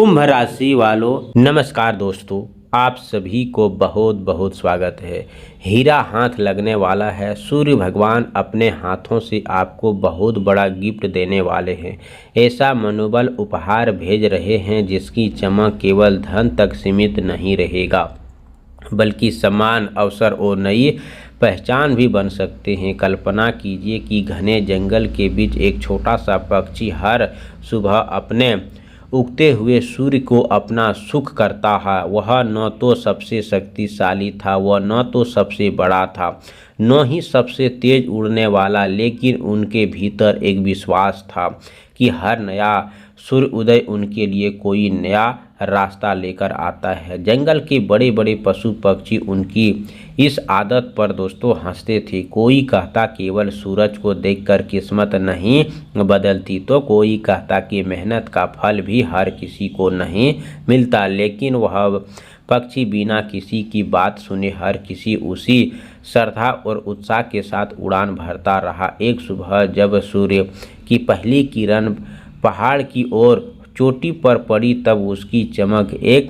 कुंभ राशि वालों नमस्कार दोस्तों, आप सभी को बहुत बहुत स्वागत है। हीरा हाथ लगने वाला है। सूर्य भगवान अपने हाथों से आपको बहुत बड़ा गिफ्ट देने वाले हैं। ऐसा मनोबल उपहार भेज रहे हैं जिसकी चमक केवल धन तक सीमित नहीं रहेगा, बल्कि सम्मान, अवसर और नई पहचान भी बन सकते हैं। कल्पना कीजिए कि घने जंगल के बीच एक छोटा सा पक्षी हर सुबह अपने उगते हुए सूर्य को अपना सुख करता है। वह न तो सबसे शक्तिशाली था, वह न तो सबसे बड़ा था, न ही सबसे तेज उड़ने वाला, लेकिन उनके भीतर एक विश्वास था कि हर नया सूर्य उदय उनके लिए कोई नया रास्ता लेकर आता है। जंगल के बड़े बड़े पशु पक्षी उनकी इस आदत पर दोस्तों हंसते थे। कोई कहता केवल सूरज को देखकर किस्मत नहीं बदलती, तो कोई कहता कि मेहनत का फल भी हर किसी को नहीं मिलता। लेकिन वह पक्षी बिना किसी की बात सुने हर किसी उसी श्रद्धा और उत्साह के साथ उड़ान भरता रहा। एक सुबह जब सूर्य की पहली किरण पहाड़ की ओर चोटी पर पड़ी, तब उसकी चमक एक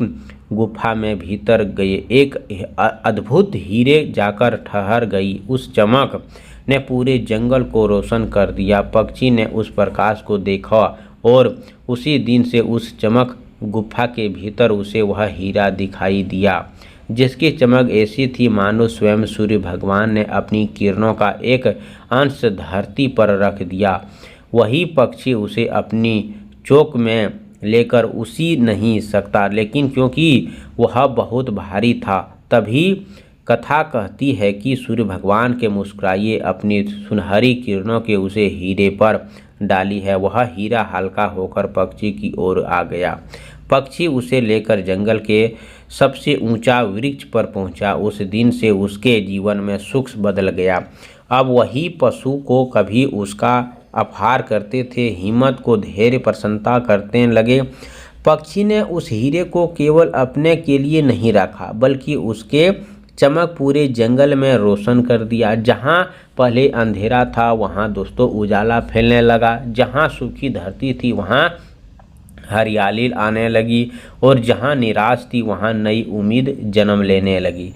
गुफा में भीतर गए एक अद्भुत हीरे जाकर ठहर गई। उस चमक ने पूरे जंगल को रोशन कर दिया। पक्षी ने उस प्रकाश को देखा और उसी दिन से उस चमक गुफा के भीतर उसे वह हीरा दिखाई दिया, जिसकी चमक ऐसी थी मानो स्वयं सूर्य भगवान ने अपनी किरणों का एक अंश धरती पर रख दिया। वही पक्षी उसे अपनी चोंच में लेकर उसी नहीं सकता, लेकिन क्योंकि वह बहुत भारी था। तभी कथा कहती है कि सूर्य भगवान के मुस्कुराए अपनी सुनहरी किरणों के उसे हीरे पर डाली है। वह हीरा हल्का होकर पक्षी की ओर आ गया। पक्षी उसे लेकर जंगल के सबसे ऊंचा वृक्ष पर पहुंचा। उस दिन से उसके जीवन में सुख बदल गया। अब वही पशु को कभी उसका अपहार करते थे, हिम्मत को धैर्य प्रसन्नता करते लगे। पक्षी ने उस हीरे को केवल अपने के लिए नहीं रखा, बल्कि उसके चमक पूरे जंगल में रोशन कर दिया। जहाँ पहले अंधेरा था वहाँ दोस्तों उजाला फैलने लगा। जहाँ सूखी धरती थी वहाँ हरियाली आने लगी, और जहाँ निराश थी वहाँ नई उम्मीद जन्म लेने लगी।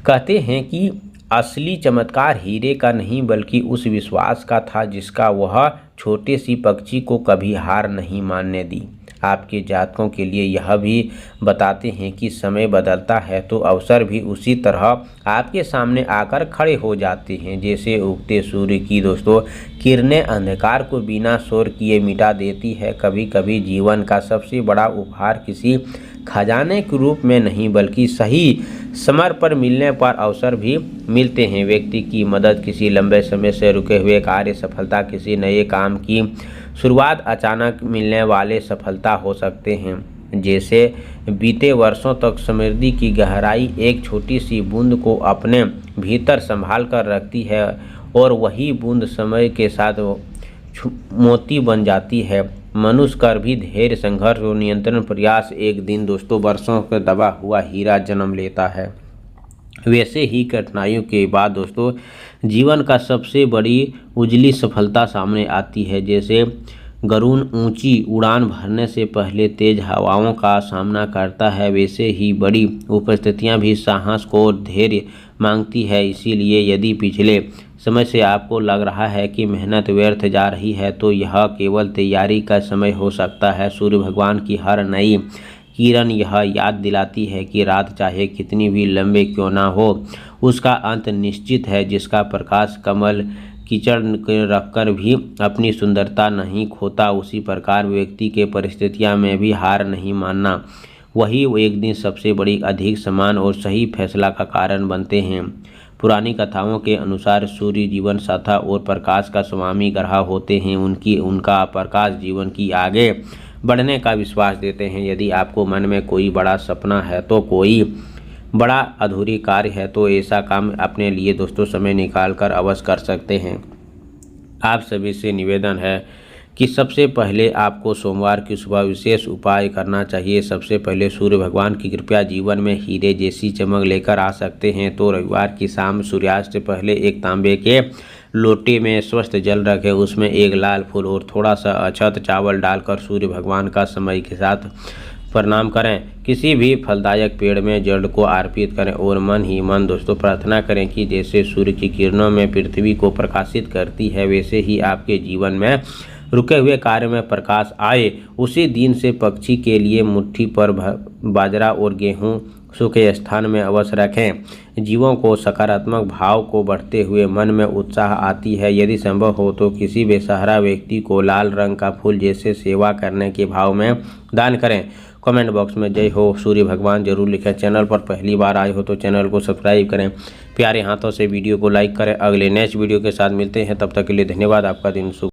कहते हैं कि असली चमत्कार हीरे का नहीं बल्कि उस विश्वास का था जिसका वह छोटे सी पक्षी को कभी हार नहीं मानने दी। आपके जातकों के लिए यह भी बताते हैं कि समय बदलता है तो अवसर भी उसी तरह आपके सामने आकर खड़े हो जाते हैं। जैसे उगते सूर्य की दोस्तों किरणें अंधकार को बिना शोर किए मिटा देती है। कभी कभी जीवन का सबसे बड़ा उपहार किसी खजाने के रूप में नहीं बल्कि सही समय पर मिलने पर अवसर भी मिलते हैं। व्यक्ति की मदद, किसी लंबे समय से रुके हुए कार्य सफलता, किसी नए काम की शुरुआत, अचानक मिलने वाले सफलता हो सकते हैं। जैसे बीते वर्षों तक समृद्धि की गहराई एक छोटी सी बूंद को अपने भीतर संभाल कर रखती है, और वही बूंद समय के साथ मोती बन जाती है। मनुष्य का भी धैर्य, संघर्ष और नियंत्रण प्रयास एक दिन दोस्तों वर्षों का दबा हुआ हीरा जन्म लेता है। वैसे ही कठिनाइयों के बाद दोस्तों जीवन का सबसे बड़ी उजली सफलता सामने आती है। जैसे गरुड़ ऊंची उड़ान भरने से पहले तेज हवाओं का सामना करता है, वैसे ही बड़ी उपस्थितियां भी साहस को धैर्य मांगती है। इसीलिए यदि पिछले समय से आपको लग रहा है कि मेहनत व्यर्थ जा रही है, तो यह केवल तैयारी का समय हो सकता है। सूर्य भगवान की हर नई किरण यह याद दिलाती है कि रात चाहे कितनी भी लंबे क्यों ना हो, उसका अंत निश्चित है। जिसका प्रकाश कमल कीचड़ रखकर भी अपनी सुंदरता नहीं खोता, उसी प्रकार व्यक्ति के परिस्थितियों में भी हार नहीं मानना, वही एक दिन सबसे बड़ी अधिक सम्मान और सही फैसला का कारण बनते हैं। पुरानी कथाओं के अनुसार सूर्य जीवन साथा और प्रकाश का स्वामी ग्रह होते हैं। उनका प्रकाश जीवन की आगे बढ़ने का विश्वास देते हैं। यदि आपको मन में कोई बड़ा सपना है, तो कोई बड़ा अधूरी कार्य है, तो ऐसा काम अपने लिए दोस्तों समय निकाल कर अवश्य कर सकते हैं। आप सभी से निवेदन है कि सबसे पहले आपको सोमवार की सुबह विशेष उपाय करना चाहिए। सबसे पहले सूर्य भगवान की कृपया जीवन में हीरे जैसी चमक लेकर आ सकते हैं, तो रविवार की शाम सूर्यास्त से पहले एक तांबे के लोटे में स्वस्थ जल रखें, उसमें एक लाल फूल और थोड़ा सा अक्षत चावल डालकर सूर्य भगवान का समय के साथ प्रणाम करें। किसी भी फलदायक पेड़ में जड़ को अर्पित करें और मन ही मन दोस्तों प्रार्थना करें कि जैसे सूर्य की किरणों में पृथ्वी को प्रकाशित करती है, वैसे ही आपके जीवन में रुके हुए कार्य में प्रकाश आए। उसी दिन से पक्षी के लिए मुट्ठी पर बाजरा और गेहूं सूखे स्थान में अवश्य रखें। जीवों को सकारात्मक भाव को बढ़ते हुए मन में उत्साह आती है। यदि संभव हो तो किसी बेसहारा व्यक्ति को लाल रंग का फूल जैसे सेवा करने के भाव में दान करें। कमेंट बॉक्स में जय हो सूर्य भगवान जरूर लिखें। चैनल पर पहली बार आए हो तो चैनल को सब्सक्राइब करें। प्यारे हाथों से वीडियो को लाइक करें। अगले नेक्स्ट वीडियो के साथ मिलते हैं, तब तक के लिए धन्यवाद। आपका दिन शुभ।